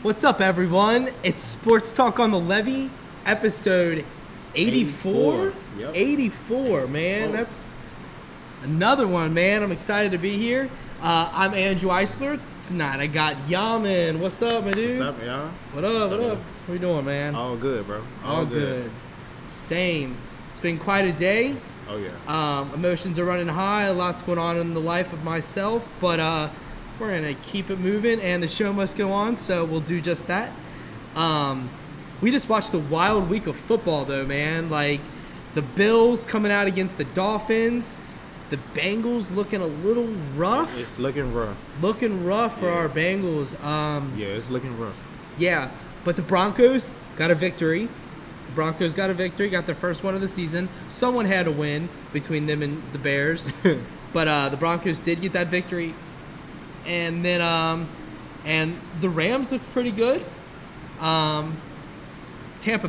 What's up, everyone? It's Sports Talk on the Levee, episode 84. Yep. 84, man. That's another one, man. I'm excited to be here. I'm Andrew Eisler. Tonight I got YOMN. What's up, my dude? What's up, y'all? What up? What you doing, man? All good, bro. All good. Same. It's been quite a day. Oh, yeah. Emotions are running high. A lot's going on in the life of myself, but we're going to keep it moving, and the show must go on, so we'll do just that. We just watched the wild week of football, though, man. Like, the Bills coming out against the Dolphins. The Bengals looking a little rough. It's looking rough. Looking rough for our Bengals. Yeah, it's looking rough. Yeah, but the Broncos got a victory. The Broncos got a victory, got their first one of the season. Someone had to win between them and the Bears. But the Broncos did get that victory. And then and the Rams looked pretty good. Tampa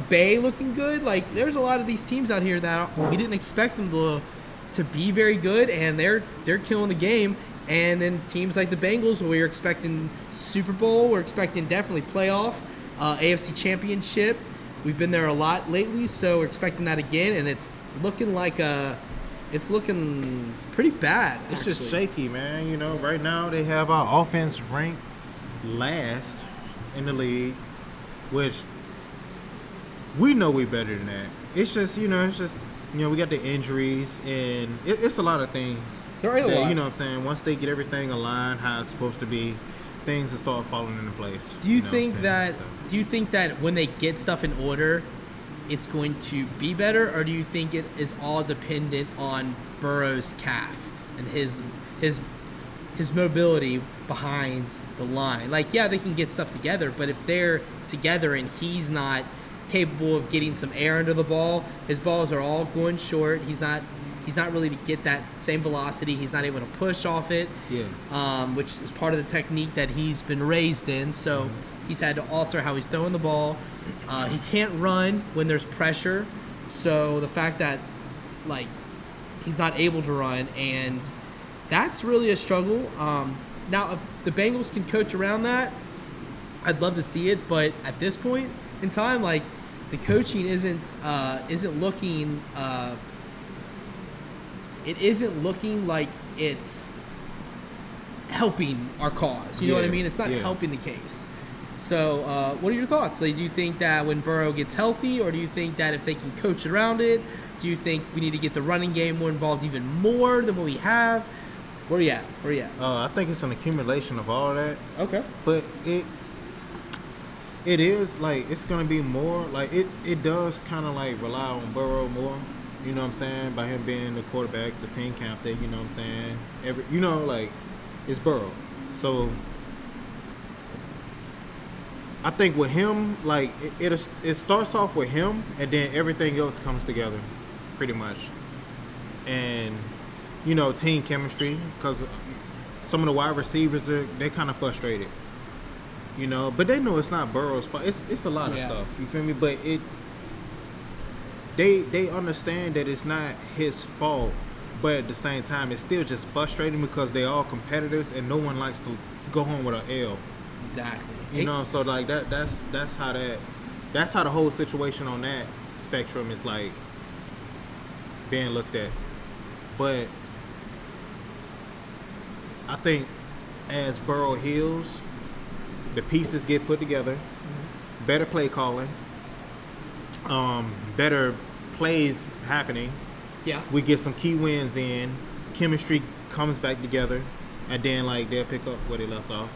Bay looking good. Like, there's a lot of these teams out here that we didn't expect them to be very good, and they're killing the game. And then teams like the Bengals, we were expecting Super Bowl, we're expecting definitely playoff, AFC Championship. We've been there a lot lately, so we're expecting that again, and it's looking pretty bad. It's just shaky, man. You know, right now they have our offense ranked last in the league, which we know we better than that. It's just, we got the injuries, and it's a lot of things. There are a lot. You know what I'm saying? Once they get everything aligned how it's supposed to be, things will start falling into place. Do you think that when they get stuff in order, it's going to be better, or do you think it is all dependent on Burrow's calf and his mobility behind the line? Like, yeah, they can get stuff together, but if they're together and he's not capable of getting some air into the ball, his balls are all going short. He's not really to get that same velocity. He's not able to push off it, which is part of the technique that he's been raised in. So he's had to alter how he's throwing the ball. He can't run when there's pressure. So the fact that, like, he's not able to run, and that's really a struggle. Now, if the Bengals can coach around that, I'd love to see it. But at this point in time, like, the coaching isn't looking. It isn't looking like it's helping our cause. You know what I mean? It's not helping the case. So what are your thoughts? Like, do you think that when Burrow gets healthy, or do you think that if they can coach around it, do you think we need to get the running game more involved even more than what we have? Where are you at? I think it's an accumulation of all that. Okay. But it is, like, it's going to be more, like, it does kind of, like, rely on Burrow more. You know what I'm saying? By him being the quarterback, the team captain, you know what I'm saying? It's Burrow. So I think with him, like, it starts off with him, and then everything else comes together, pretty much. And, team chemistry, because some of the wide receivers, they're kind of frustrated. But they know it's not Burrow's fault. It's a lot of stuff. You feel me? But They understand that it's not his fault, but at the same time, it's still just frustrating because they're all competitors and no one likes to go home with an L. Exactly. So like that's how the whole situation on that spectrum is, like, being looked at. But I think as Burrow heals, the pieces get put together, better play calling, better plays happening. Yeah. We get some key wins in, chemistry comes back together, and then, like, they'll pick up where they left off.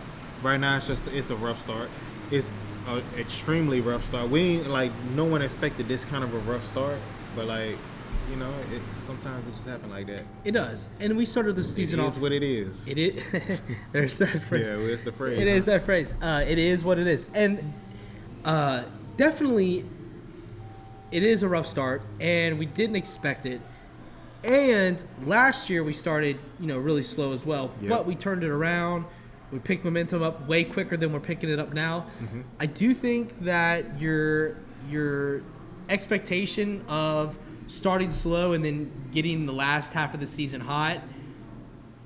Right now, it's a rough start. It's an extremely rough start. No one expected this kind of a rough start, but, like, sometimes it just happens like that. It does. And we started this season off. It is what it is. It is. There's that phrase. Yeah, it's the phrase. It is that phrase. It is what it is. And definitely, it is a rough start, and we didn't expect it. And last year we started, really slow as well. Yep. But we turned it around. We picked momentum up way quicker than we're picking it up now. Mm-hmm. I do think that your expectation of starting slow and then getting the last half of the season hot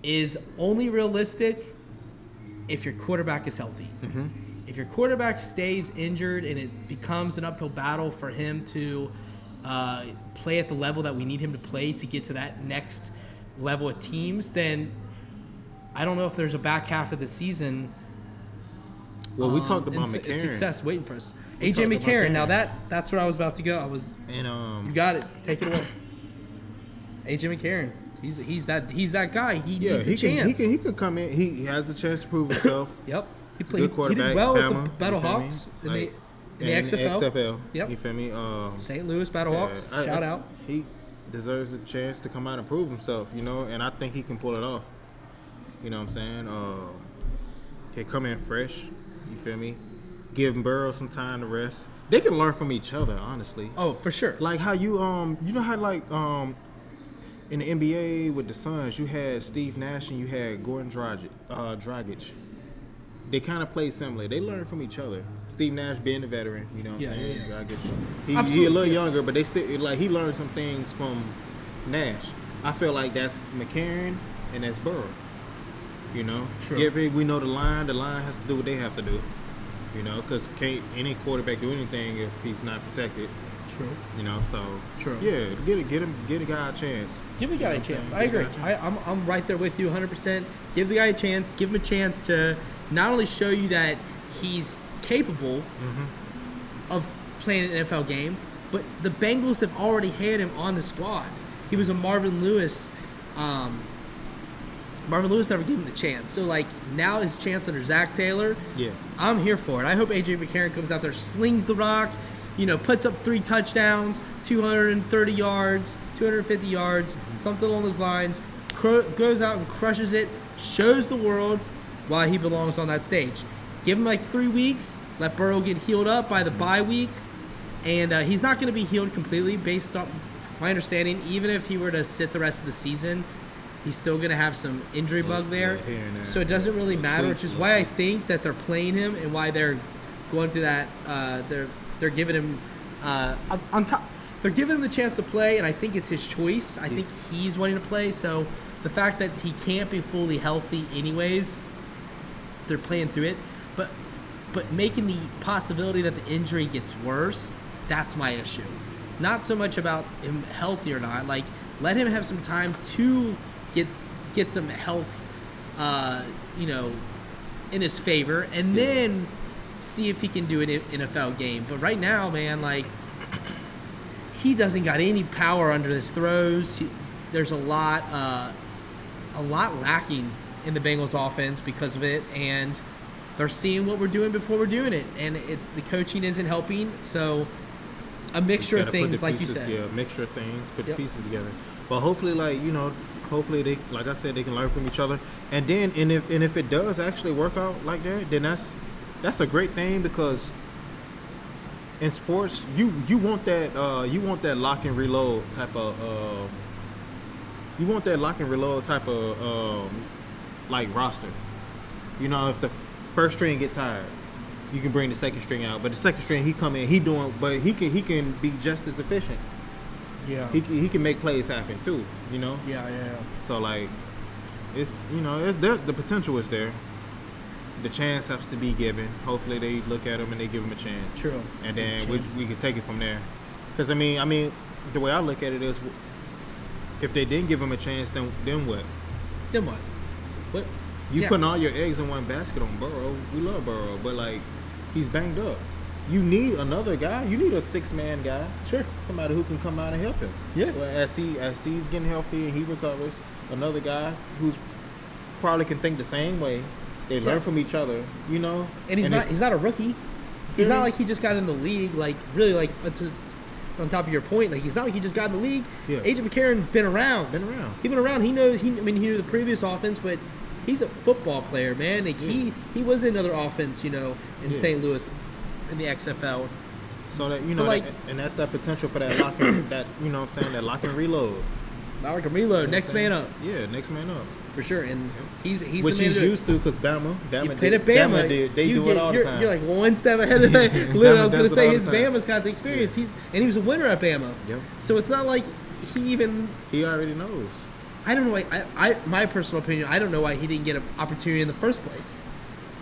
is only realistic if your quarterback is healthy. Mm-hmm. if your quarterback stays injured and it becomes an uphill battle for him to play at the level that we need him to play to get to that next level of teams, then I don't know if there's a back half of the season. Well, we talked about McCarron. Success waiting for us. AJ McCarron. Now that's where I was about to go. You got it. Take it away. AJ McCarron. He's that guy. He needs a chance. He can come in. He has a chance to prove himself. Yep. He did well Bama, with the Battlehawks in the XFL. Yep. You feel me? St. Louis Battlehawks. Shout out. He deserves a chance to come out and prove himself, and I think he can pull it off. You know what I'm saying? He'll come in fresh. You feel me? Give Burrow some time to rest. They can learn from each other, honestly. Oh, for sure. Like how you know how like in the NBA with the Suns, you had Steve Nash and you had Gordon Dragic. They kind of play similar. They learn from each other. Steve Nash being the veteran, you know what I'm saying? Yeah. He a little younger, but they still like he learned some things from Nash. I feel like that's McCarron and that's Burrow. True. We know the line. The line has to do what they have to do. Because can't any quarterback do anything if he's not protected. True. So true. Yeah, get a guy a chance. Give a guy a chance. I agree. I'm right there with you 100%. Give the guy a chance. Give him a chance to not only show you that he's capable of playing an NFL game, but the Bengals have already had him on the squad. He was a Marvin Lewis. Marvin Lewis never gave him the chance. So, now his chance under Zach Taylor, yeah, I'm here for it. I hope A.J. McCarron comes out there, slings the rock, puts up 3 touchdowns, 230 yards, 250 yards, something along those lines, goes out and crushes it, shows the world why he belongs on that stage. Give him 3 weeks, let Burrow get healed up by the bye week, and he's not going to be healed completely based on my understanding. Even if he were to sit the rest of the season, he's still going to have some injury bug there. So it doesn't really matter, which is why I think that they're playing him and why they're going through that. They're giving him on top. They're giving him the chance to play, and I think it's his choice. I think he's wanting to play. So the fact that he can't be fully healthy anyways, they're playing through it. But making the possibility that the injury gets worse, that's my issue. Not so much about him healthy or not. Let him have some time to get some health, in his favor, and then see if he can do an NFL game. But right now, man, he doesn't got any power under his throws. There's a lot lacking in the Bengals offense because of it, and they're seeing what we're doing before we're doing it, and the coaching isn't helping. So a mixture of things, like you said. Yeah, a mixture of things, put the pieces together. But hopefully, hopefully they, like I said, they can learn from each other. And then, if it does actually work out like that, then that's a great thing, because in sports, you want that lock and reload type of roster. If the first string get tired, you can bring the second string out. But the second string, he come in, he can be just as efficient. Yeah. He can make plays happen too. Yeah. So it's the potential is there. The chance has to be given. Hopefully they look at him and they give him a chance. True. And then we can take it from there. Because I mean, the way I look at it is, if they didn't give him a chance, then what? Then what? What? You putting all your eggs in one basket on Burrow. We love Burrow, but he's banged up. You need another guy. You need a 6-man guy. Sure. Somebody who can come out and help him. Yeah. Well, as he's getting healthy and he recovers, another guy who's probably can think the same way. They learn from each other, And he's not a rookie. He's not like he just got in the league. Really, on top of your point, he's not like he just got in the league. Yeah. AJ McCarron been around. He's been around. He knows. He knew the previous offense, but he's a football player, man. He was in another offense, in St. Louis, in the XFL. So that and that's that potential for that lock and that that lock and reload. Lock and reload. Next man up. Yeah, next man up. For sure, and he's which the man he's used to, because Bama played at Bama. They do it all the time. You're one step ahead of it. Literally, I was going to say Bama's got the experience. Yeah. He was a winner at Bama. Yep. So it's not like he already knows. I don't know why. My personal opinion, I don't know why he didn't get an opportunity in the first place.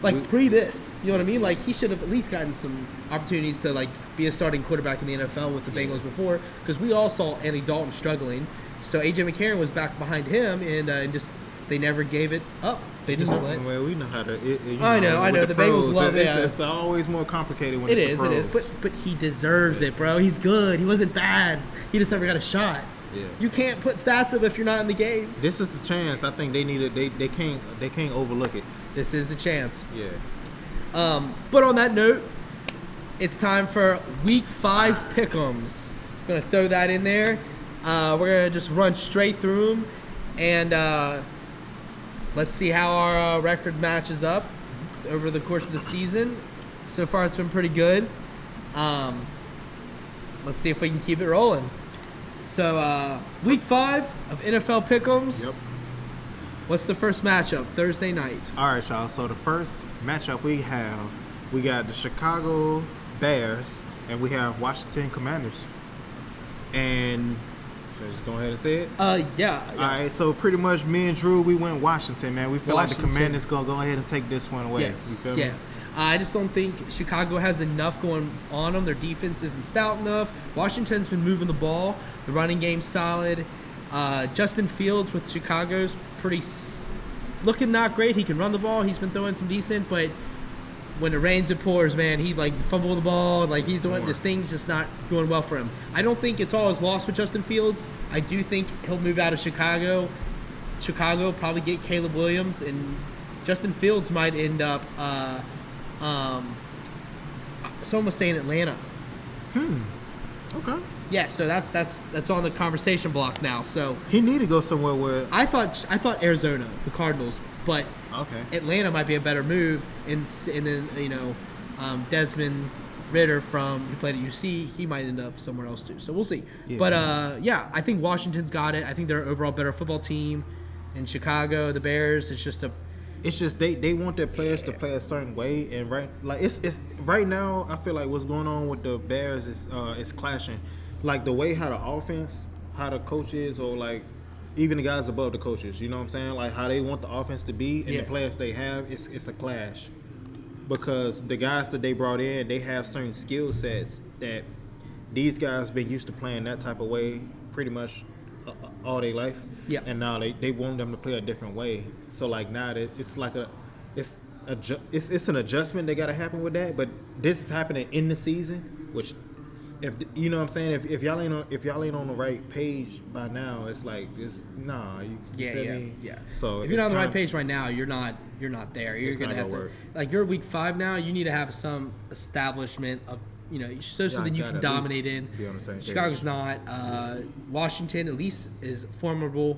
Like pre this, you know what I mean? Like he should have at least gotten some opportunities to like be a starting quarterback in the NFL with the Bengals before, because we all saw Andy Dalton struggling. So AJ McCarron was back behind him, and just they never gave it up. They just let. Well, we know how to. I know. The Bengals love it. It's always more complicated when it it's the is. pros. But he deserves it, bro. He's good. He wasn't bad. He just never got a shot. Yeah. You can't put stats up if you're not in the game. This is the chance. I think they need it. They can't overlook it. This is the chance. Yeah. But on that note, it's time for Week 5 pick'ems. I'm gonna throw that in there. We're gonna just run straight through them, and let's see how our record matches up over the course of the season. So far, it's been pretty good. Let's see if we can keep it rolling. So, Week 5 of NFL pick'ems. Yep. What's the first matchup? Thursday night. All right, y'all. So the first matchup we got the Chicago Bears, and we have Washington Commanders. And should I just go ahead and say it? Yeah. All right. So pretty much, me and Drew, we went Washington, man. We feel like the Washington. Commanders gonna go ahead and take this one away. Yes. You feel Yeah. me? I just don't think Chicago has enough going on them. Their defense isn't stout enough. Washington's been moving the ball. The running game's solid. Justin Fields with Chicago's looking not great. He can run the ball. He's been throwing some decent, but when it rains, it pours, man. He fumble the ball. He's doing this thing's just not going well for him. I don't think it's all his loss with Justin Fields. I do think he'll move out of Chicago. Chicago probably get Caleb Williams, and Justin Fields might end up. Someone was saying Atlanta. Okay. Yes, so that's on the conversation block now. So He need to go somewhere where. I thought Arizona, the Cardinals, but Okay. Atlanta might be a better move. And then Desmond Ridder who played at UC, he might end up somewhere else too. So we'll see. Yeah. But I think Washington's got it. I think they're an overall better football team. In Chicago, the Bears, it's just they want their players to play a certain way, and it's right now. I feel like what's going on with the Bears is clashing, like the way how the offense, how the coaches, or like even the guys above the coaches. You know what I'm saying? Like how they want the offense to be, and the players they have, it's a clash, because the guys that they brought in, they have certain skill sets that these guys been used to playing that type of way pretty much all their life. Yeah. And now they want them to play a different way. So like now it's like it's an adjustment that got to happen with that. But this is happening in the season, which if you know what I'm saying, if y'all ain't on the right page by now, it's like it's nah. You feel me? Yeah. So if you're not on the right page right now, you're not there. You're gonna have to you're Week 5 now. You need to have some establishment of. Something you can dominate in. Chicago's not. Washington at least is formidable.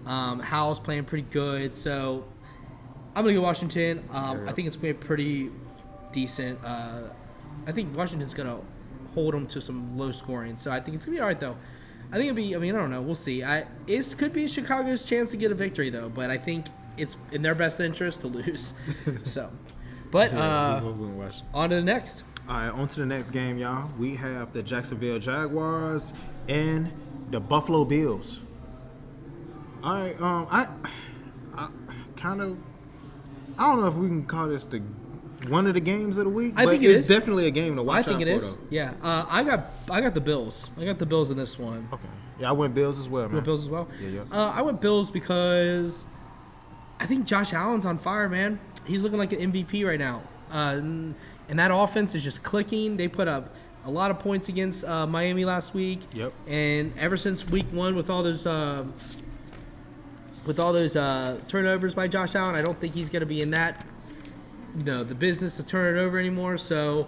Howell's playing pretty good. So I'm going to go Washington. I think it's going to be pretty decent. I think Washington's going to hold them to some low scoring. So I think it's going to be all right, though. I think it'll be, I don't know. We'll see. It could be Chicago's chance to get a victory, though. But I think it's in their best interest to lose. On to the next. All right, on to the next game, y'all. We have the Jacksonville Jaguars and the Buffalo Bills. All right, I don't know if we can call this one of the games of the week. I think it's definitely a game to watch out for. I think it is. Though. Yeah, I got the Bills. I got the Bills in this one. Okay. Yeah, I went Bills as well, man. You went Bills as well? Yeah. I went Bills because I think Josh Allen's on fire, man. He's looking like an MVP right now. And that offense is just clicking. They put up a lot of points against Miami last week. Yep. And ever since week 1, with all those turnovers by Josh Allen, I don't think he's going to be in that, the business to turn it over anymore. So,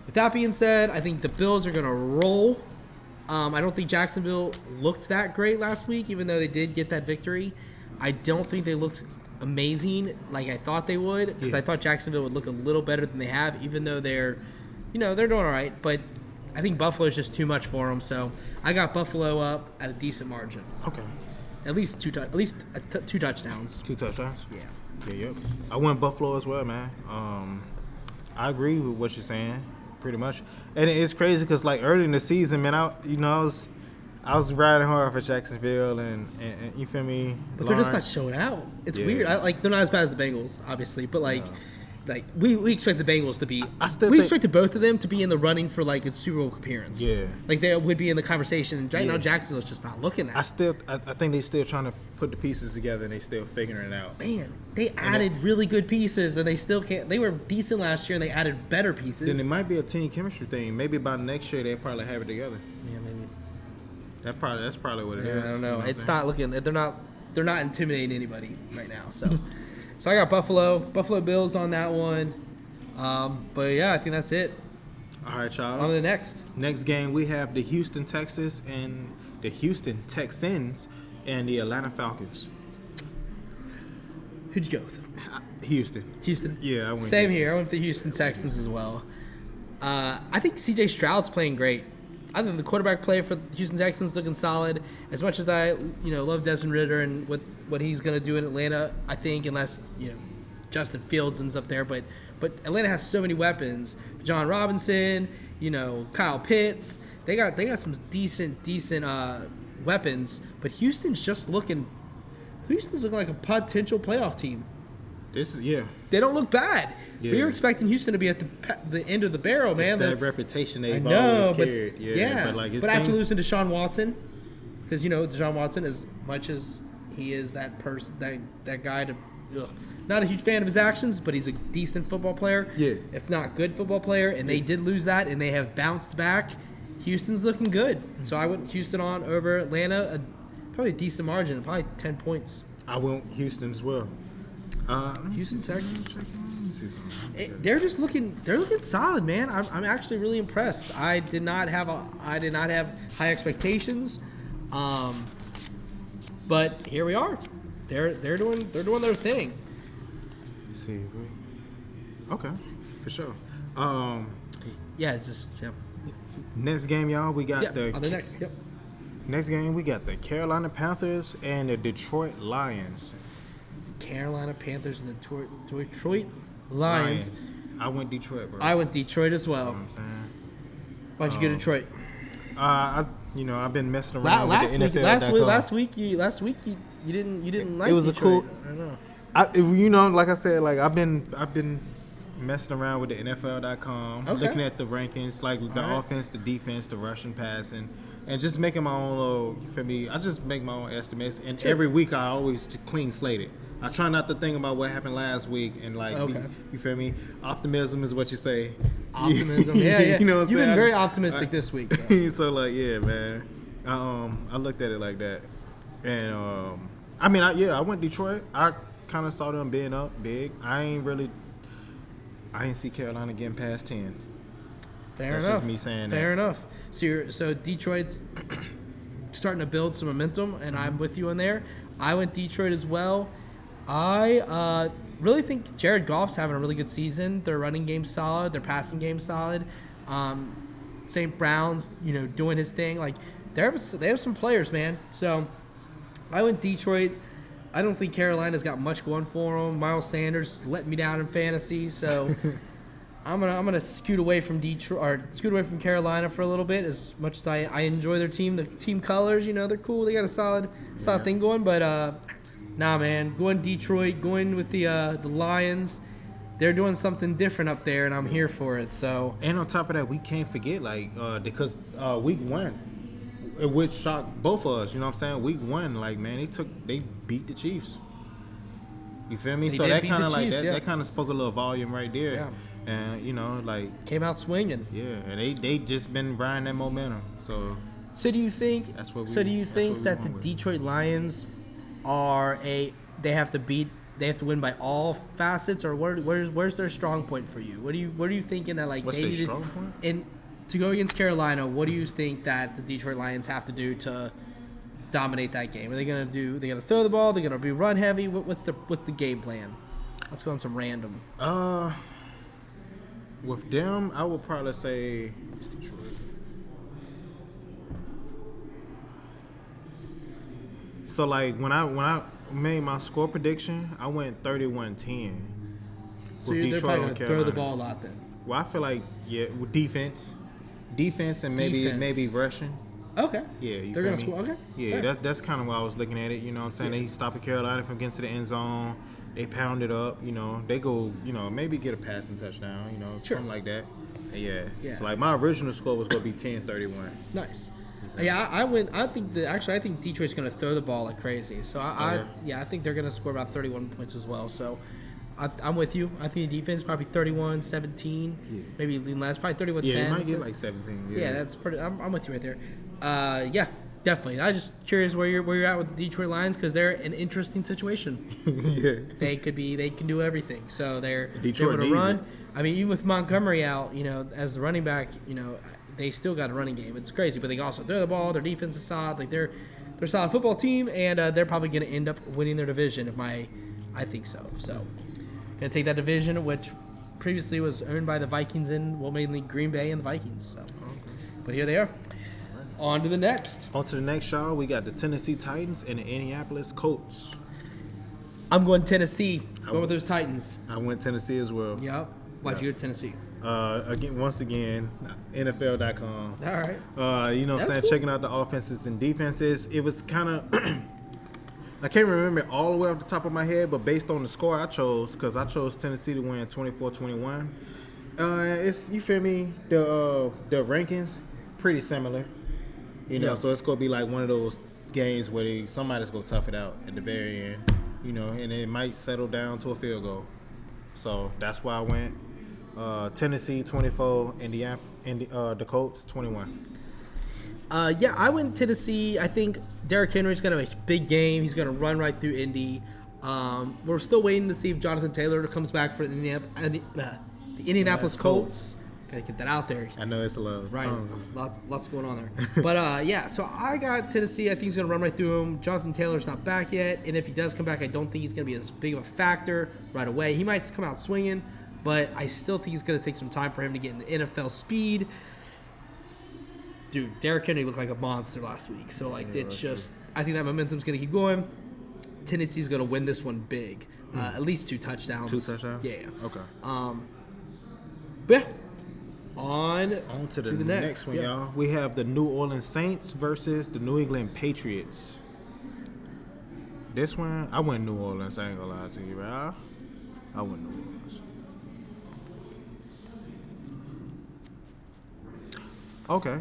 with that being said, I think the Bills are going to roll. I don't think Jacksonville looked that great last week, even though they did get that victory. I don't think they looked amazing like I thought they would, because I thought Jacksonville would look a little better than they have, even though they're doing all right. But I think Buffalo's just too much for them, so I got Buffalo up at a decent margin. Okay. At least two touchdowns. 2 touchdowns. Yeah. Yep. I went Buffalo as well, man. I agree with what you're saying, pretty much. And it's crazy because like early in the season, man, I was riding hard for Jacksonville, and you feel me? But they're just not showing out. It's weird. They're not as bad as the Bengals, obviously, but like we expect the Bengals to be. We expected both of them to be in the running for like a Super Bowl appearance. Yeah, like they would be in the conversation. And right now, Jacksonville's just not looking at. I think they still trying to put the pieces together and they still figuring it out. Man, they added really good pieces and they still can't. They were decent last year and they added better pieces. Then it might be a team chemistry thing. Maybe by next year they'll probably have it together. Yeah, maybe. That's probably what it is. I don't know. You know It's not looking. They're not intimidating anybody right now. So, so I got Buffalo Bills on that one. But yeah, I think that's it. All right, y'all. On to the next. Next game we have the Houston Texans and the Houston Texans and the Atlanta Falcons. Who'd you go with? Houston. Yeah, I went. Same here. I went with the Houston Texans as well. I think C.J. Stroud's playing great. I think the quarterback play for the Houston Texans looking solid. As much as I, love Desmond Ridder and what he's going to do in Atlanta, I think unless Justin Fields ends up there, but Atlanta has so many weapons. John Robinson, Kyle Pitts. They got some decent weapons, but Houston's looking like a potential playoff team. They don't look bad. Yeah. We were expecting Houston to be at the end of the barrel, man. It's that reputation they've always carried. But after losing to Deshaun Watson, because Deshaun Watson, as much as he is that person, that guy not a huge fan of his actions, but he's a decent football player. Yeah. If not good football player, and they did lose that, and they have bounced back. Houston's looking good. So I went Houston on over Atlanta, probably a decent margin, probably 10 points. I went Houston as well. Houston Texans. They're looking solid, man. I'm actually really impressed. I did not have high expectations, but here we are. They're doing their thing. Let's see. Okay, for sure. Yeah, it's just Next game, y'all. We got on the next. Yep. Next game, we got the Carolina Panthers and the Detroit Lions. Carolina Panthers and the Detroit Lions. I went Detroit, bro. I went Detroit as well. You know what I'm saying? Why'd you go Detroit? I've been messing around with the NFL. Last week you didn't like. It was Detroit. I don't know. Like I said, like I've been messing around with the NFL.com, looking at the rankings, like the offense, the defense, the rushing, passing, and just making my own little. You feel me? I just make my own estimates, and every week I always clean slate it. I try not to think about what happened last week and you feel me? Optimism is what you say. Optimism, yeah. You know what I'm You've saying? been very optimistic this week. So yeah, man. I looked at it like that, and I went Detroit. I kind of saw them being up big. I ain't see Carolina getting past 10. That's just me saying that. Fair enough. So Detroit's starting to build some momentum, and I'm with you on there. I went Detroit as well. I really think Jared Goff's having a really good season. Their running game's solid. Their passing game's solid. St. Brown's, doing his thing. Like they have some players, man. So I went Detroit. I don't think Carolina's got much going for them. Miles Sanders let me down in fantasy, so I'm gonna scoot away from Detroit or scoot away from Carolina for a little bit. As much as I enjoy their team, the team colors, they're cool. They got a solid thing going, but nah, man, going Detroit, going with the Lions. They're doing something different up there, and I'm here for it. So, and on top of that, we can't forget because week 1, which shocked both of us. You know what I'm saying? Week 1, man, they beat the Chiefs. You feel me? So that kind of that kind of spoke a little volume right there. Yeah. And came out swinging. Yeah, and they just been riding that momentum. So do you think? That's what do you think that the Detroit Lions they have to win by all facets, or where's their strong point for you? What are you thinking that what's their strong point? To go against Carolina, what do you think that the Detroit Lions have to do to dominate that game? Are they gonna throw the ball? They're gonna be run heavy? What's the game plan? Let's go on some random. With them, I would probably say it's Detroit. So when I made my score prediction, I went 31-10. So they're probably gonna throw the ball a lot then. Well, I feel like with defense and maybe rushing. Okay. Yeah, they're gonna score. Okay. Yeah, that's kind of why I was looking at it. You know what I'm saying? Yeah. They stopping Carolina from getting to the end zone. They pound it up. They go. Maybe get a passing touchdown. Sure. Something like that. Yeah. Yeah. So like my original score was gonna be 10-31. Nice. Yeah, I think Detroit's going to throw the ball like crazy. So I think they're going to score about 31 points as well. So I'm with you. I think the defense probably 31-17, maybe less, probably 31-10. Yeah, you might get like 17. Yeah, that's pretty. I'm with you right there. Yeah, definitely. I'm just curious where you're at with the Detroit Lions because they're an interesting situation. Yeah. They can do everything. So they're Detroit able to run. it. I mean, even with Montgomery out, as the running back, they still got a running game. It's crazy, but they can also throw the ball. Their defense is solid. Like they're a solid football team, and they're probably going to end up winning their division. I think so. So, going to take that division, which previously was owned by the Vikings and mainly Green Bay and the Vikings. So, but here they are. On to the next. Y'all. We got the Tennessee Titans and the Indianapolis Colts. I'm going Tennessee. Going with those Titans. I went Tennessee as well. Yep. Why'd you go Tennessee? Once again, NFL.com. All right. What I'm saying? Cool. Checking out the offenses and defenses. It was kind of, I can't remember it all the way off the top of my head, but based on the score I chose Tennessee to win 24-21. It's, you feel me? The rankings, pretty similar. So it's going to be like one of those games where somebody's going to tough it out at the very end, and it might settle down to a field goal. So that's why I went. Tennessee 24, the Colts 21. I went Tennessee. I think Derrick Henry's going to have a big game. He's going to run right through Indy. We're still waiting to see if Jonathan Taylor comes back for the Indianapolis Colts. Got to get that out there. I know it's a lot. Right. Lots going on there. But, so I got Tennessee. I think he's going to run right through him. Jonathan Taylor's not back yet. And if he does come back, I don't think he's going to be as big of a factor right away. He might just come out swinging. But I still think it's going to take some time for him to get into NFL speed. Dude, Derrick Henry looked like a monster last week. So, I think that momentum's going to keep going. Tennessee's going to win this one big. At least 2 touchdowns. 2 touchdowns? Yeah. Okay. But, yeah. On to the next one, y'all. We have the New Orleans Saints versus the New England Patriots. This one, I went New Orleans. I ain't going to lie to you, bro. I went New Orleans. Okay.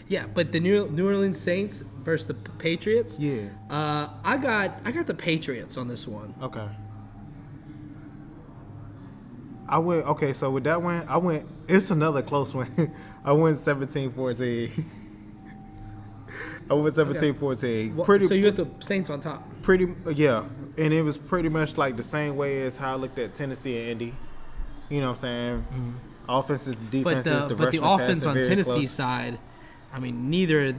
Yeah, but the New Orleans Saints versus the Patriots. Yeah. I got the Patriots on this one. Okay. So with that one, it's another close one. I went 17-14. I went 17-14. Well, so you got the Saints on top. Yeah. And it was pretty much like the same way as how I looked at Tennessee and Indy. You know what I'm saying? Mm-hmm. Offenses, defenses, but the offense on Tennessee's side, I mean, neither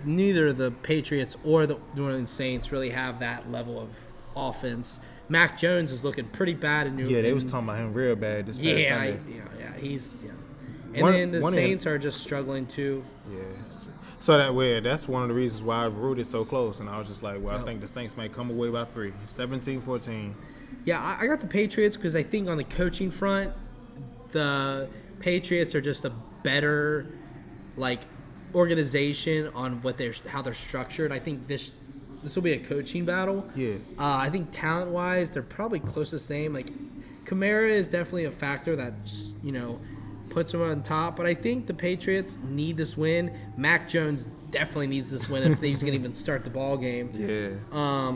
the Patriots or the New Orleans Saints really have that level of offense. Mac Jones is looking pretty bad in New Orleans. Yeah, they was talking about him real bad this past Sunday. He's. And then the Saints are just struggling too. Yeah. So that's one of the reasons why I've rooted so close, and I was just like, I think the Saints might come away by 3, 17-14. Yeah, I got the Patriots because I think on the coaching front, the Patriots are just a better organization on how they're structured. I think this will be a coaching battle. Yeah. I think talent wise they're probably close to the same. Kamara is definitely a factor that puts them on top, but I think the Patriots need this win. Mac Jones definitely needs this win if he's going to even start the ball game. Yeah.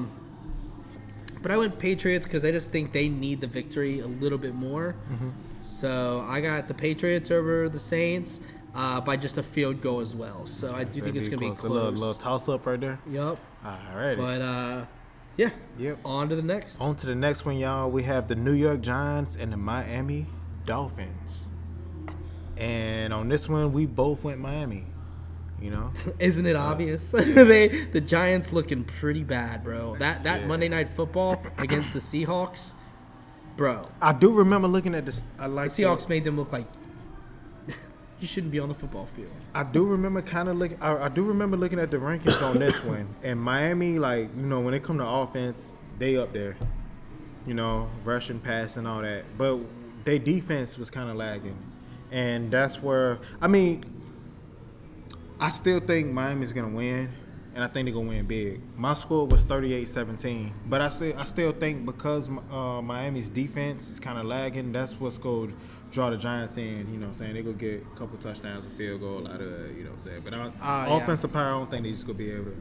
But I went Patriots because I just think they need the victory a little bit more. Mm-hmm. So I got the Patriots over the Saints by just a field goal as well. So I do think it's going to be close. A little toss-up right there? Yep. All right. But, Yep. On to the next. On to the next one, y'all. We have the New York Giants and the Miami Dolphins. And on this one, we both went Miami. Isn't it obvious? The Giants looking pretty bad, bro. That Monday Night Football against the Seahawks, bro. I do remember looking at this. The Seahawks made them look like you shouldn't be on the football field. I do remember I do remember looking at the rankings on this one, and Miami, when it comes to offense, they up there. Rushing, passing, all that. But their defense was kind of lagging, and that's where I still think Miami's gonna win, and I think they're gonna win big. My score was 38-17, but I still think because Miami's defense is kind of lagging, that's what's going to draw the Giants in. You know what I'm saying? They're gonna get a couple touchdowns, a field goal out of it. You know what I'm saying? But offensive power, I don't think they're just gonna be able to.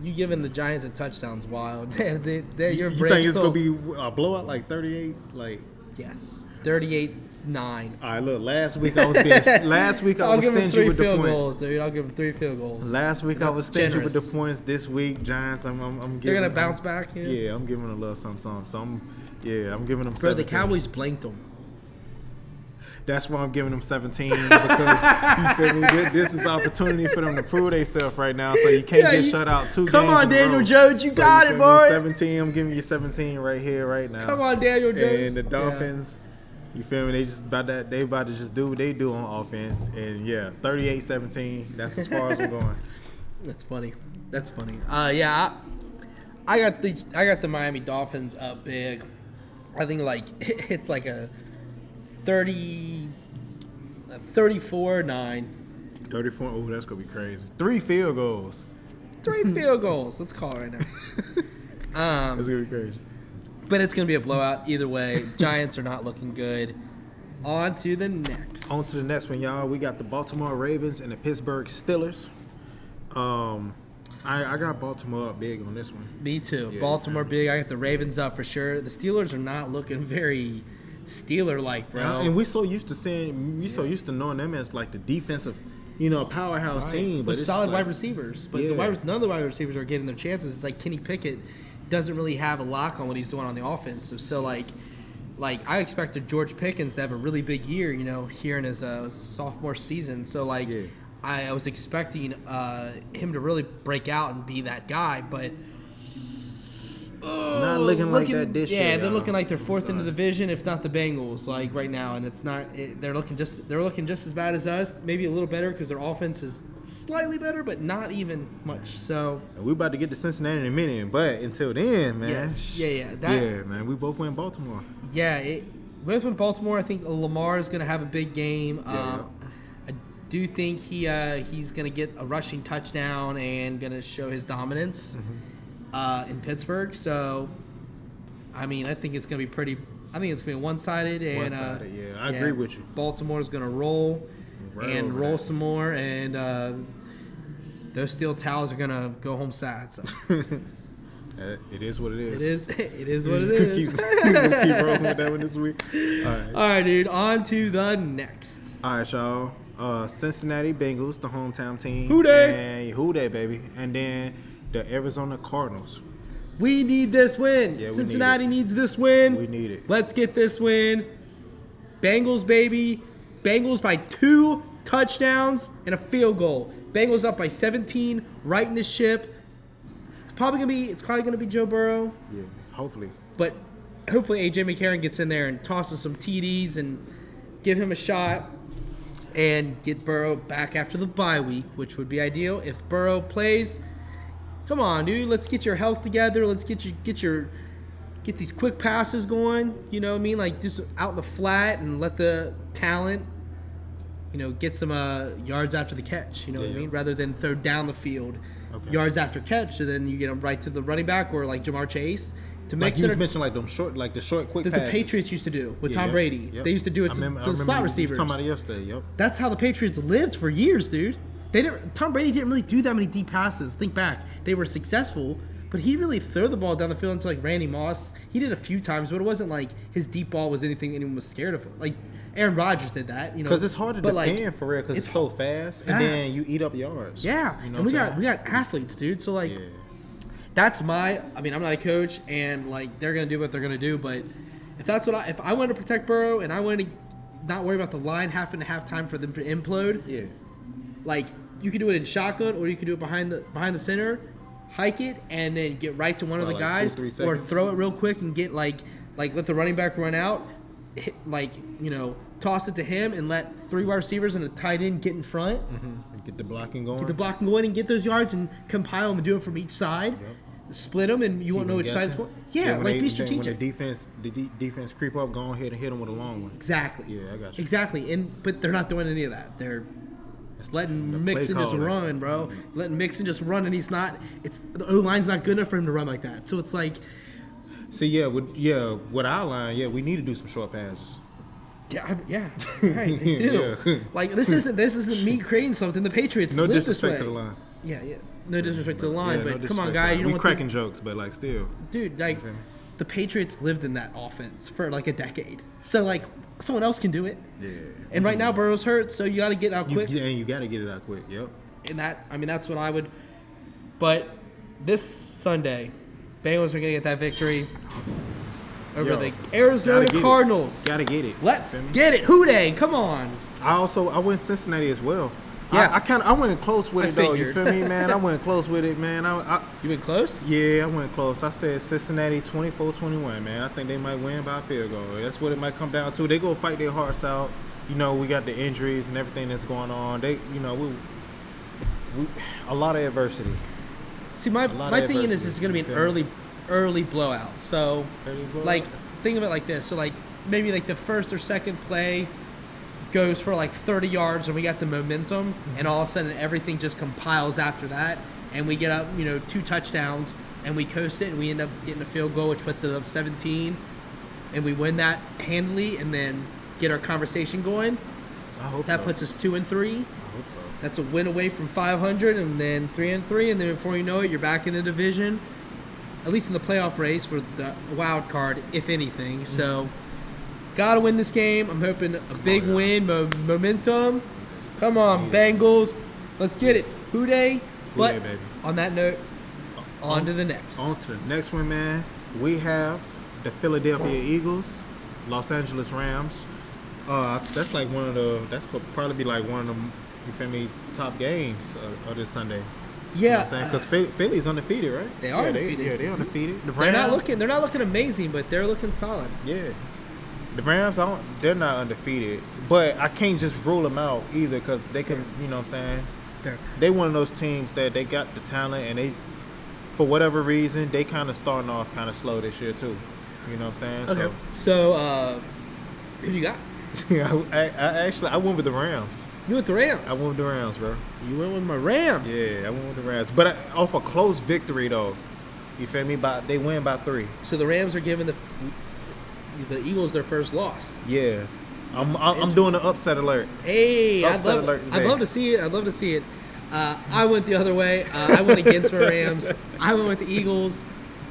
You giving the Giants a touchdown's wild. Your You think it's gonna be a blowout like 38? Like yes, 38-9. All right, look. Last week I was stingy with the points. Goals, dude. I'll give them 3 field goals. Last week I was stingy with the points. This week, Giants, I'm giving. They're gonna bounce back. Yeah, I'm giving them a little something. So I'm giving them. Bro, 17. the Cowboys blanked them. That's why I'm giving them 17 because you feel me. This is opportunity for them to prove themselves right now. So you can't get shut out 2 games. Come on, Daniel Jones, you got it, boy. boy. 17. I'm giving you 17 right here, right now. Come on, Daniel Jones. And the Dolphins. You feel me? They about to just do what they do on offense. And 38-17. That's as far as we're going. That's funny. I got the Miami Dolphins up big. I think it's like a 34-9. 34. Oh, that's gonna be crazy. 3 field goals. 3 field goals. Let's call it right now. That's gonna be crazy. But it's going to be a blowout either way. Giants are not looking good. On to the next. On to the next one, y'all. We got the Baltimore Ravens and the Pittsburgh Steelers. I got Baltimore up big on this one. Me too. Yeah, Baltimore big. I got the Ravens up for sure. The Steelers are not looking very Steeler-like, bro. And we're so used to knowing them as like the defensive, powerhouse team. With solid wide receivers. But none of the wide receivers are getting their chances. It's like Kenny Pickett doesn't really have a lock on what he's doing on the offense. So like I expected George Pickens to have a really big year, here in his sophomore season. So I was expecting him to really break out and be that guy, but it's not looking like that this year. Yeah, they're looking like they're 4th in the division, if not the Bengals, right now, and it's not. They're looking just as bad as us, maybe a little better because their offense is slightly better, but not even much. So we're about to get to Cincinnati in a minute, but until then, man. Yes, man. We both went Baltimore. Yeah, we both went Baltimore. I think Lamar is going to have a big game. I do think he's going to get a rushing touchdown and going to show his dominance. In Pittsburgh, so I think it's gonna be pretty. I think it's gonna be one-sided, and one-sided, I agree with you. Baltimore's gonna roll some more, and those steel towels are gonna go home sad. So it is what it is. It is what it is. Keep rolling with that one this week. All right, dude. On to the next. All right, y'all. Cincinnati Bengals, the hometown team. Who they? Who they, baby? And then the Arizona Cardinals. We need this win. Yeah, Cincinnati needs this win. We need it. Let's get this win. Bengals, baby. Bengals by 2 touchdowns and a field goal. Bengals up by 17, right in the ship. It's probably gonna be Joe Burrow. Yeah, hopefully. But hopefully AJ McCarron gets in there and tosses some TDs and give him a shot and get Burrow back after the bye week, which would be ideal. If Burrow plays, come on, dude. Let's get your health together. Let's get these quick passes going. You know what I mean? Like just out in the flat and let the talent, get some yards after the catch. You know what I mean? Rather than throw down the field yards after catch, so then you get them right to the running back or like Jamar Chase to make. You mentioned like the short quick passes. The Patriots used to do with Tom Brady. Yep. They used to do it to the slot receivers. Talking about it yesterday. Yep. That's how the Patriots lived for years, dude. Tom Brady didn't really do that many deep passes. Think back. They were successful, but he really threw the ball down the field into like Randy Moss. He did a few times, but it wasn't like his deep ball was anything anyone was scared of. Like Aaron Rodgers did that, Because it's hard to defend for real because it's so fast, and then you eat up yards. Yeah, and we got athletes, dude. So that's I'm not a coach, and they're gonna do what they're gonna do. But if I wanted to protect Burrow and I wanted to not worry about the line half and a half time for them to implode, you could do it in shotgun, or you could do it behind the center, hike it, and then get right to one of the guys, 2-3 or seconds. throw it real quick and get let the running back run out, toss it to him and let 3 wide receivers and a tight end get in front. Get the blocking going. And get those yards and compile them and do it from each side. Yep. Split them, and you won't know which side it's going. Yeah, be strategic. When the defense creep up, go ahead and hit them with a long one. Exactly. Yeah, I got you. Exactly, but they're not doing any of that. They're Just letting The Mixon play just caller. run, bro. Letting Mixon just run, and he's not. It's the O line's not good enough for him to run like that. So it's like, See, with our line, we need to do some short passes. yeah, right, they do. Yeah. Like this isn't me creating something. The Patriots No live this disrespect way. to the line. Yeah. No disrespect to the line, Yeah, no but come on, disrespect guy, to the you line. don't We want cracking jokes, but like still. dude, like Okay. the Patriots lived in that offense for like a decade. So like someone else can do it. Yeah. And right now Burrow's hurt, so you got to get out quick. You got to get it out quick. Yep. And that's what I would. But this Sunday, Bengals are going to get that victory over Yo, the Arizona gotta get it. Cardinals. Got to get it. Let's Feel me? get it. Who dey? Come on. I went Cincinnati as well. Yeah. I went close with I it though. You figured. feel me, man? I went close with it, man. You been close? Yeah, I went close. I said Cincinnati 24-21, man. I think they might win by a field goal. That's what it might come down to. They go fight their hearts out. You know, we got the injuries and everything that's going on. We a lot of adversity. See, my thing is adversity. it's going to be an Yeah. early blowout. So, Early blowout. like, think of it like this. So, like, maybe like the first or second play goes for like 30 yards and we got the momentum, and all of a sudden everything just compiles after that, and we get up, 2 touchdowns, and we coast it, and we end up getting a field goal, which puts it up 17, and we win that handily, and then get our conversation going. I hope That so. puts us 2-3. I hope so. That's a win away from 500, and then 3-3, and then before you know it, you're back in the division, at least in the playoff race for the wild card, if anything. So, gotta win this game. I'm hoping a big win, momentum. Come on, Bengals, let's get it. Who dey? But dey, baby. on that note, on to the next. On to the next one, man. We have the Philadelphia Eagles, Los Angeles Rams. That's like that's could probably be like one of them, you feel me, top games of this Sunday. Yeah, Because Philly's undefeated, right? They are undefeated. They're undefeated. The they're not Rams- looking amazing, but they're looking solid. Yeah. The Rams, they're not undefeated, but I can't just rule them out either because they can, you know what I'm saying? Fair. They one of those teams that they got the talent and they, for whatever reason, they kind of starting off kind of slow this year too. You know what I'm saying? Okay. So, who do you got? So, I went with the Rams. You with the Rams. I went with the Rams, bro. You went with my Rams. Yeah, I went with the Rams. But off a close victory though. You feel me? They win by 3. So the Rams are giving the Eagles their first loss. Yeah. I'm doing the upset alert. Hey, Upset alert I'd today. love to see it. I went the other way. I went against my Rams. I went with the Eagles.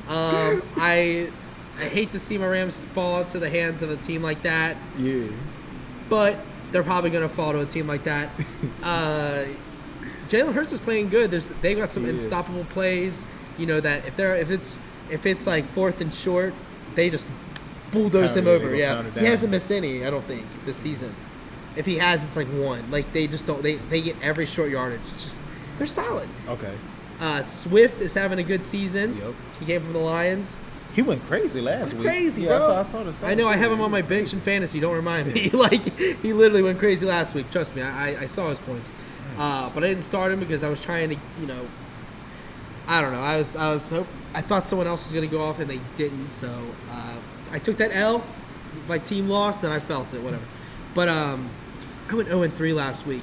I hate to see my Rams fall into the hands of a team like that, Yeah. but they're probably going to fall to a team like that. Jalen Hurts is playing good. They've got some He is. unstoppable plays. You know that if it's like 4th and short, they just bulldoze him Pound it, over. they Yeah, pound it he down. hasn't missed any. I don't think this season. If he has, it's like 1. Like they just don't. They get every short yardage. It's just they're solid. Okay. Swift is having a good season. Yep. He came from the Lions. He went crazy last week. Crazy, yeah, bro. I saw the stats. I know. I have him on my bench in fantasy. Don't remind me. Like he literally went crazy last week. Trust me. I saw his points. But I didn't start him because I was trying to, I don't know. I thought someone else was going to go off and they didn't. So I took that L. My team lost and I felt it. Whatever. But I went 0-3 last week.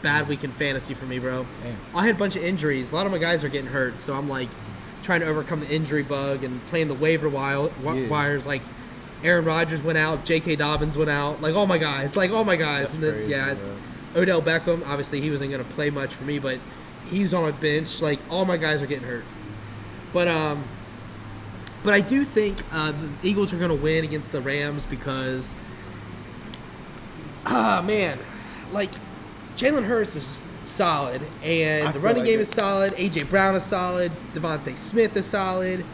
Bad week in fantasy for me, bro. Damn. I had a bunch of injuries. A lot of my guys are getting hurt, so I'm like trying to overcome the injury bug and playing the waiver wires. Like Aaron Rodgers went out, J.K. Dobbins went out. Like all my guys. That's And then, crazy, yeah. bro. Odell Beckham, obviously he wasn't going to play much for me, but he was on my bench. Like all my guys are getting hurt. But I do think the Eagles are going to win against the Rams because, man, like Jalen Hurts is solid, and I the feel running like game it- is solid. A.J. Brown is solid. Devontae Smith is solid.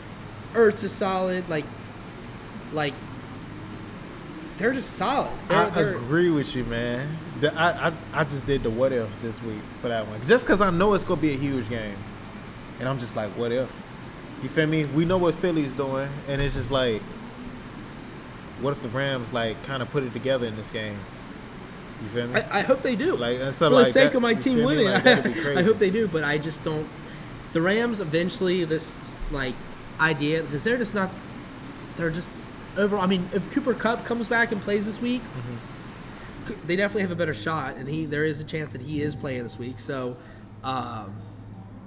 Ertz is solid. Like they're just solid. I They're agree with you, man. I just did the what if this week for that one. Just because I know it's going to be a huge game. And I'm just like, what if? You feel me? We know what Philly's doing. And it's just like, what if the Rams, like, kind of put it together in this game? You feel me? I hope they do. Like, and so, For the like, sake that- of my you team feel me? winning, Like, that'd be I crazy. hope they do. But I just don't. The Rams eventually, this like idea, because they're just not. They're just over. I mean, if Cooper Kupp comes back and plays this week, they definitely have a better shot, and there is a chance that he is playing this week. So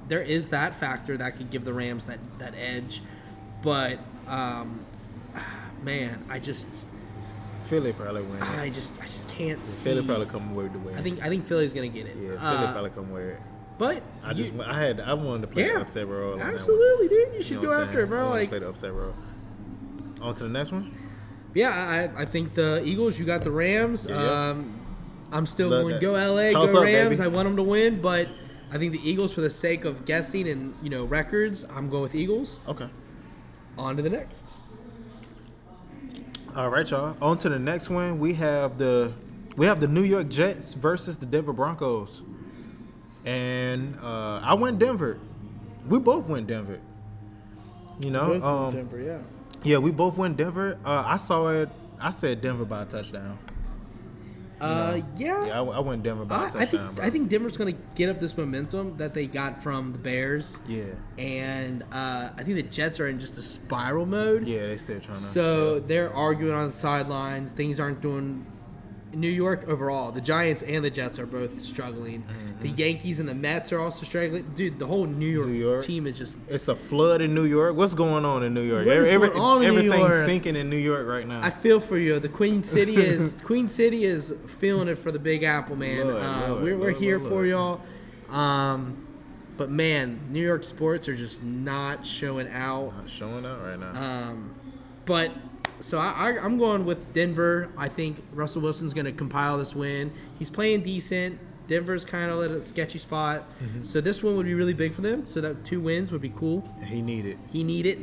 there is that factor that could give the Rams that edge. But man, Philly probably win. I just can't see. Philly probably come away with the win. I think Philly's gonna get it. Yeah, Philly probably come away with it. But I wanted to play the upset roll. Absolutely, dude. You should go after it, bro. Play the upset roll. On to the next one. Yeah, I think the Eagles. You got the Rams. Yeah. I'm still going to go LA, go Rams. Baby. I want them to win, but I think the Eagles, for the sake of guessing and records, I'm going with Eagles. Okay. On to the next. All right, y'all. On to the next one. We have the New York Jets versus the Denver Broncos, and I went Denver. We both went Denver. Both went Denver, yeah. Yeah, we both went Denver. I saw it. I said Denver by a touchdown. Yeah. Yeah, I went Denver by a touchdown. I think Denver's going to get up this momentum that they got from the Bears. Yeah. And I think the Jets are in just a spiral mode. Yeah, they still trying to. So they're arguing on the sidelines. Things aren't doing. New York overall, the Giants and the Jets are both struggling. Mm-hmm. The Yankees and the Mets are also struggling. Dude, the whole New York team is just... It's a flood in New York. What's going on in New York? Everything's sinking in New York right now. I feel for you. The Queen City is feeling it for the Big Apple, man. We're here for y'all. But, man, New York sports are just not showing out. Not showing out right now. But... So I'm going with Denver. I think Russell Wilson's going to compile this win. He's playing decent. Denver's kind of at a sketchy spot. Mm-hmm. So this one would be really big for them. So that 2 wins would be cool. He need it. He need it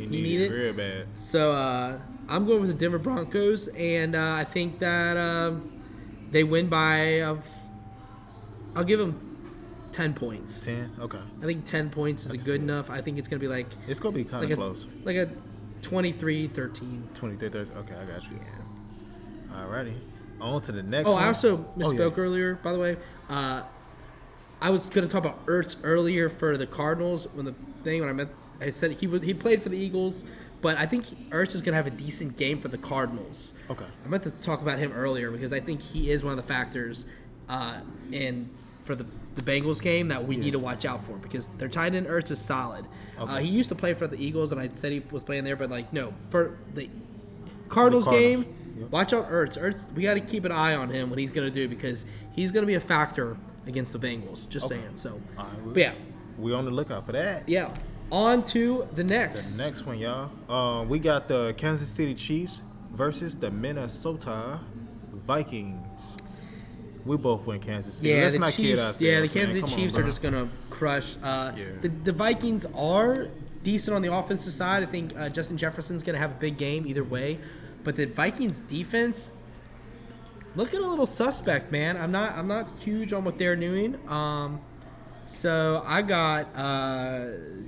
real bad. So I'm going with the Denver Broncos, and I think that they win by I'll give them 10 points. 10? Okay. I think 10 points is good enough. I think it's going to be like... It's going to be kind of close. Like a 23-13. 23-13. Okay, I got you. Yeah. Alrighty. On to the next one. I also misspoke earlier, by the way. I was going to talk about Ertz earlier for the Cardinals. When I said he played for the Eagles, but I think Ertz is going to have a decent game for the Cardinals. Okay. I meant to talk about him earlier because I think he is one of the factors for the Bengals game that we need to watch out for because their tight end Ertz is solid. Okay. He used to play for the Eagles, and I said he was playing there, but no, for the Cardinals game, watch out Ertz. We got to keep an eye on him, what he's going to do because he's going to be a factor against the Bengals. Just saying. So, we on the lookout for that. Yeah. On to the next. The next one, y'all. We got the Kansas City Chiefs versus the Minnesota Vikings. We both went Kansas City. Yeah, Let's the not Chiefs. kid ourselves, Yeah, the Kansas City Chiefs are just gonna crush. The Vikings are decent on the offensive side. I think Justin Jefferson's gonna have a big game either way, but the Vikings defense looking a little suspect, man. I'm not huge on what they're doing. So I got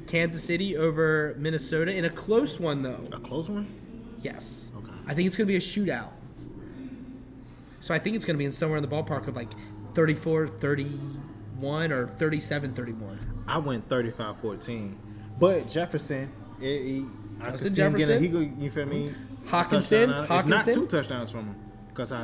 Kansas City over Minnesota in a close one though. A close one? Yes. Okay. I think it's gonna be a shootout. So I think it's going to be in somewhere in the ballpark of like 34-31 or 37-31. I went 35-14. But Jefferson, I could see Jefferson? him getting, you feel me? Hawkinson? If not 2 touchdowns from him.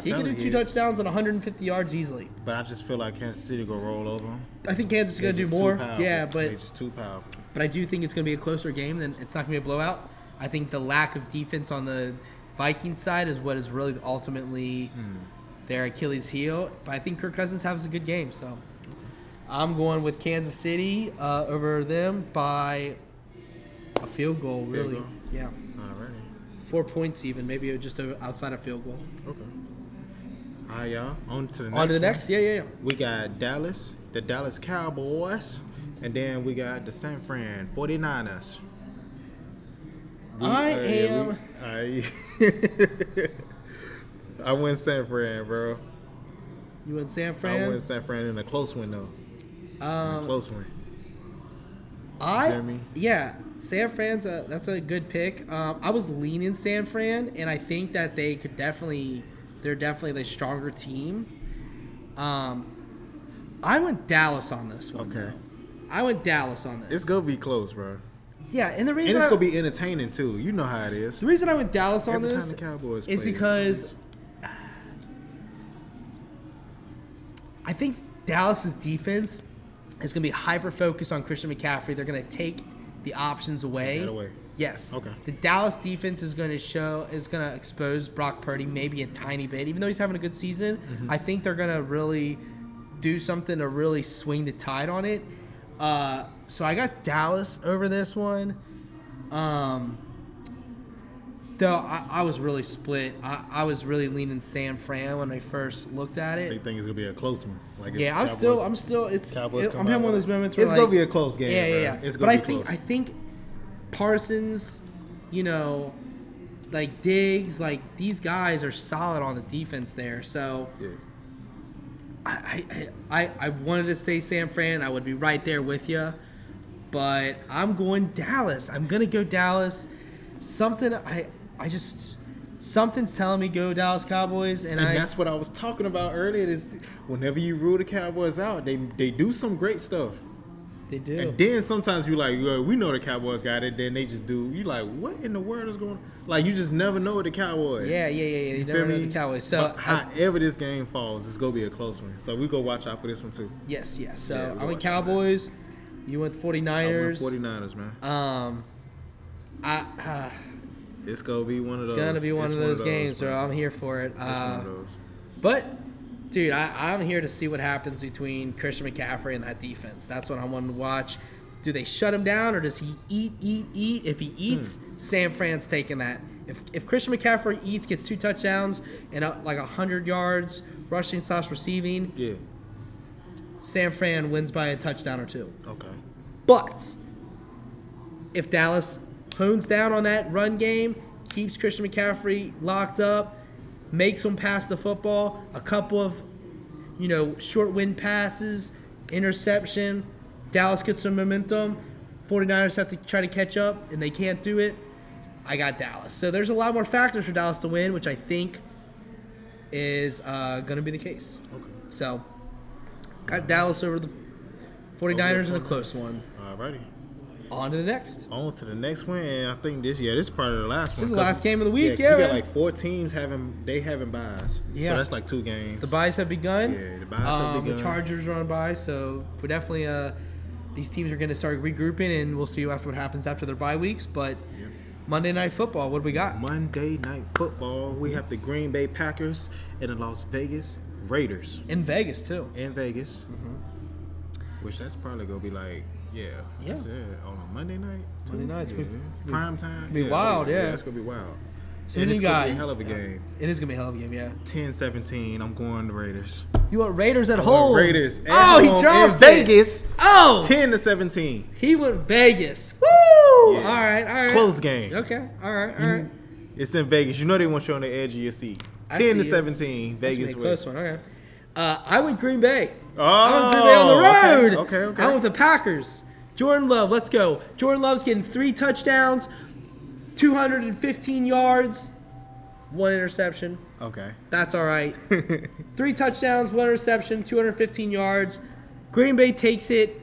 He can do 2 touchdowns and 150 yards easily. But I just feel like Kansas City going to roll over him. I think Kansas is going to do more. Yeah, but they're just too powerful. But I do think it's going to be a closer game. Than it's not going to be a blowout. I think the lack of defense on the Vikings side is what is really ultimately their Achilles heel. But I think Kirk Cousins has a good game. So I'm going with Kansas City over them by a field goal, really. Goal. Yeah. Alrighty. 4 points even, maybe just outside a field goal. Okay. All right, y'all. On to the next. On to the next? Yeah. We got Dallas, the Dallas Cowboys, and then we got the San Fran 49ers. I went San Fran, bro. You went San Fran? I went San Fran in a close one, though. A close one. You hear me? Yeah, San Fran's that's a good pick. I was leaning San Fran, and I think that they're definitely the stronger team. I went Dallas on this one. Okay. I went Dallas on this. It's gonna be close, bro. Yeah, and the reason it's gonna be entertaining too. You know how it is. The reason I went Dallas on Every this time the Cowboys is because Dallas's defense is going to be hyper focused on Christian McCaffrey. They're going to take the options away. Take that away. Yes. Okay. The Dallas defense is going to expose Brock Purdy maybe a tiny bit, even though he's having a good season. Mm-hmm. I think they're going to really do something to really swing the tide on it. So I got Dallas over this one. Though I was really split. I was really leaning San Fran when I first looked at it. So you think it's gonna be a close one? Like Yeah, I'm still. I'm having one of those moments where it's gonna be a close game. Yeah. It's But gonna be close. I think Parsons, like Diggs, like these guys are solid on the defense there. So Yeah. I wanted to say San Fran. I would be right there with you, but I'm going Dallas. I'm gonna go Dallas. Something's telling me go Dallas Cowboys, and that's what I was talking about earlier. Is whenever you rule the Cowboys out, they do some great stuff. They do. And then sometimes you like, we know the Cowboys got it. Then they just do. You like, what in the world is going on? Like, you just never know with the Cowboys. Yeah. You never know the Cowboys. So however this game falls, it's gonna be a close one. So we go watch out for this one too. Yes. So Yeah, I went Cowboys. You went 49ers. I went 49ers, man. It's gonna be one of those. It's gonna be one of those games, so I'm here for it. It's one of those. But, dude, I'm here to see what happens between Christian McCaffrey and that defense. That's what I want to watch. Do they shut him down, or does he eat? If he eats, San Fran's taking that. If Christian McCaffrey eats, gets 2 touchdowns and like 100 yards rushing / receiving, Yeah. San Fran wins by a touchdown or 2. Okay. But if Dallas hones down on that run game, keeps Christian McCaffrey locked up, makes him pass the football, a couple of, short wind passes, interception, Dallas gets some momentum, 49ers have to try to catch up, and they can't do it, I got Dallas. So there's a lot more factors for Dallas to win, which I think is going to be the case. Okay. So got Dallas over the 49ers in a close one. Alrighty. On to the next. On to the next one, and I think this is part of the last one. This is the last game of the week, yeah. You got man. like 4 teams having buys. Yeah. So that's like 2 games. The buys have begun. Yeah, the buys have begun. The Chargers are on bye, so we're definitely these teams are going to start regrouping, and we'll see what happens after their bye weeks. But Yep. Monday Night Football, what do we got? Monday Night Football. We have the Green Bay Packers and the Las Vegas Raiders. In Vegas, too. In Vegas. Which that's probably going to be like, Yeah. That's it. On a Monday night? Monday night. Prime time? It's gonna be wild, yeah. It's going to be wild. So And then it's you going got to be a hell of a game. It is going to be a hell of a game, yeah. 10-17. I'm going the Raiders. You want Raiders at I'm home? going Raiders. At Oh, he home drops in it. Vegas. Oh! 10-17. He went Vegas. Woo! Yeah. All right. Close game. Okay, all right. It's in Vegas. You know they want you on the edge of your seat. I see 10-17. That's Vegas a close wins. one, okay. I went Green Bay. Oh, I went Green Bay on the road. Okay. I went with the Packers. Jordan Love, let's go. Jordan Love's getting 3 touchdowns, 215 yards, 1 interception. Okay. That's all right. 3 touchdowns, 1 interception, 215 yards. Green Bay takes it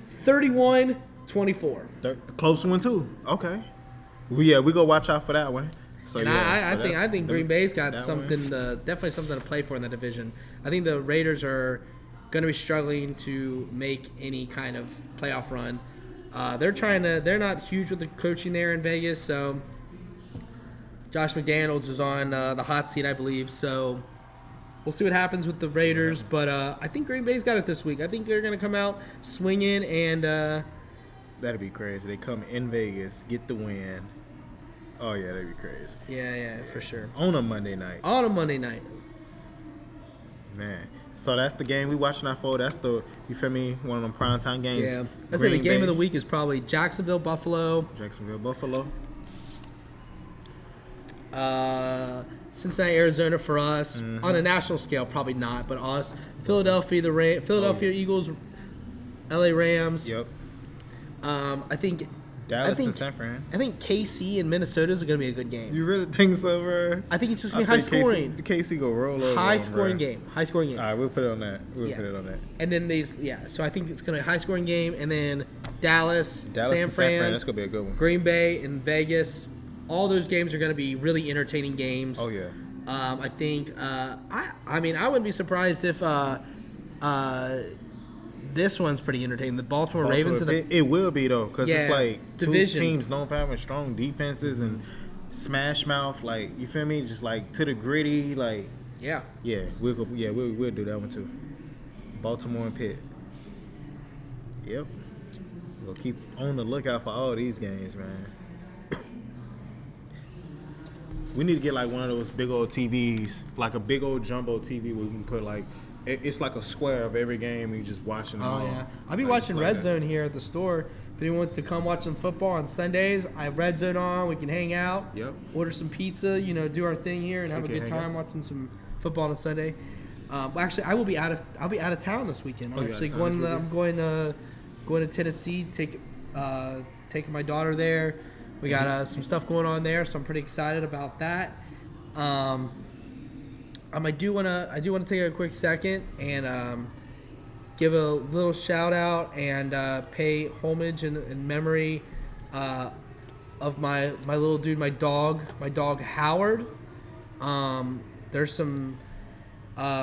31-24. Close one too. Okay. We go watch out for that one. So And I think Green Bay's got that something definitely something to play for in that division. I think the Raiders are going to be struggling to make any kind of playoff run. They're not huge with the coaching there in Vegas, so Josh McDaniels is on the hot seat, I believe. So we'll see what happens with the Raiders, but I think Green Bay's got it this week. I think they're going to come out swinging, and that'd be crazy. They come in Vegas, get the win. Oh yeah, that'd be crazy. yeah, for sure. On a Monday night. Man. So that's the game we watching out for. That's the, you feel me, one of them primetime games. Yeah. I say the game of the week is probably Jacksonville, Buffalo. Cincinnati, Arizona for us. On a national scale, probably not, but us. Philadelphia, Philadelphia Eagles, LA Rams. Yep. I think Dallas and San Fran. I think KC and Minnesota is going to be a good game. You really think so, bro? I think it's just going to be high scoring. KC go roll over. High scoring game. All right, we'll put it on that. Put it on that. And then so I think it's going to be a high scoring game. And then Dallas and San Fran. That's going to be a good one. Green Bay and Vegas. All those games are going to be really entertaining games. Oh, yeah. I think, I wouldn't be surprised if This one's pretty entertaining. The Baltimore Ravens and the it will be though, because it's like division. two teams known for having strong defenses and smash mouth. Like, you feel me? Just like to the gritty. Like, yeah, we'll do that one too. Baltimore and Pitt. Yep. We'll keep on the lookout for all these games, man. We need to get like one of those big old TVs, like a big old jumbo TV where we can put like, it's like a square of every game and you just watching them all. Oh, yeah. I'll be watching Red Zone here at the store. If anyone wants to come watch some football on Sundays, I have Red Zone on. We can hang out, order some pizza, do our thing here and have a good time watching some football on a Sunday. Actually, I'll be out of town this weekend. I'm actually going to Tennessee, taking my daughter there. We got some stuff going on there, so I'm pretty excited about that. I do want to take a quick second and give a little shout out and pay homage in memory of my little dude, my dog Howard. There's some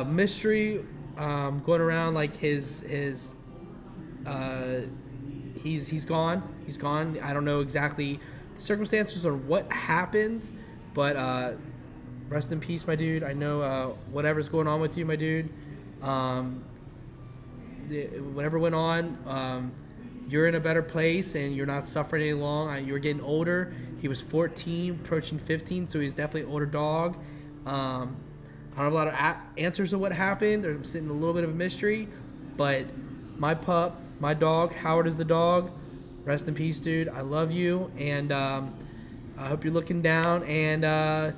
mystery going around, like he's gone. He's gone. I don't know exactly the circumstances or what happened, but rest in peace, my dude. I know whatever's going on with you, my dude. Whatever went on, you're in a better place and you're not suffering any longer. You're getting older. He was 14, approaching 15, so he's definitely an older dog. I don't have a lot of answers to what happened. I'm sitting in a little bit of a mystery, but my pup, my dog, Howard is the dog. Rest in peace, dude. I love you, and I hope you're looking down. And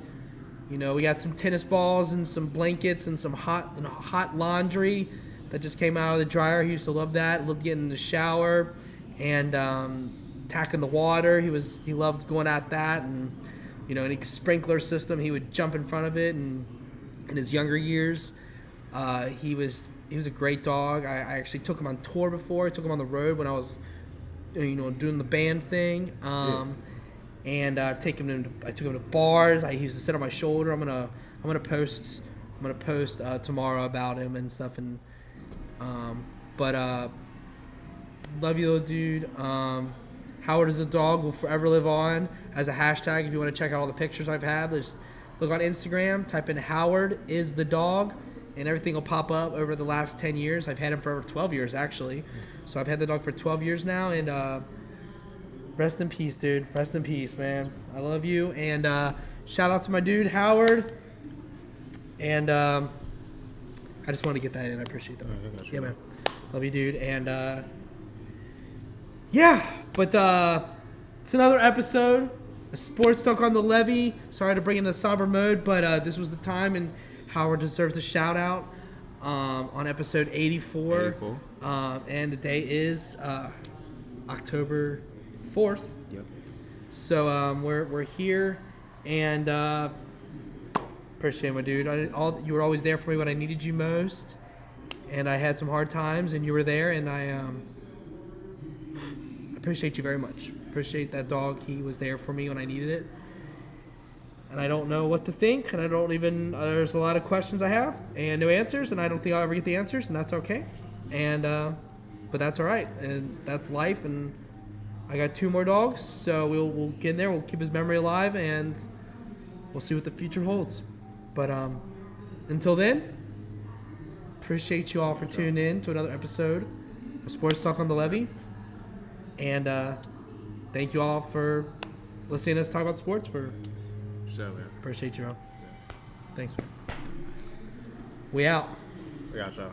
we got some tennis balls and some blankets and some hot laundry that just came out of the dryer. He used to love that. Loved getting in the shower and tacking the water. He loved going at that, and any sprinkler system, he would jump in front of it. And in his younger years, he was a great dog. I actually took him on tour before. I took him on the road when I was doing the band thing. And I took him to bars. He used to sit on my shoulder. I'm gonna post tomorrow about him and stuff. And love you, little dude. Howard is a dog will forever live on as a hashtag. If you want to check out all the pictures I've had, just look on Instagram, type in Howard is the dog, and everything will pop up over the last 10 years. I've had him for over 12 years, actually. So I've had the dog for 12 years now, and rest in peace, dude. Rest in peace, man. I love you, and shout out to my dude, Howard. And I just want to get that in. I appreciate that. Yeah, man. Love you, dude. And but it's another episode of SportsTalk on the Levee. Sorry to bring in a somber mode, but this was the time, and Howard deserves a shout out on episode 84. And the day is October 4th. Yep. So we're here, and appreciate my dude. You were always there for me when I needed you most, and I had some hard times, and you were there, and I appreciate you very much. Appreciate that dog. He was there for me when I needed it. And I don't know what to think, and I don't even, there's a lot of questions I have and no answers, and I don't think I'll ever get the answers, and that's okay. And but that's all right, and that's life, and I got 2 more dogs, so we'll get in there, we'll keep his memory alive, and we'll see what the future holds. But until then, appreciate you all for tuning in to another episode of Sports Talk on the Levee. And thank you all for listening to us talk about sports. Sure, man. Appreciate you all. Thanks, man. We out. We got y'all.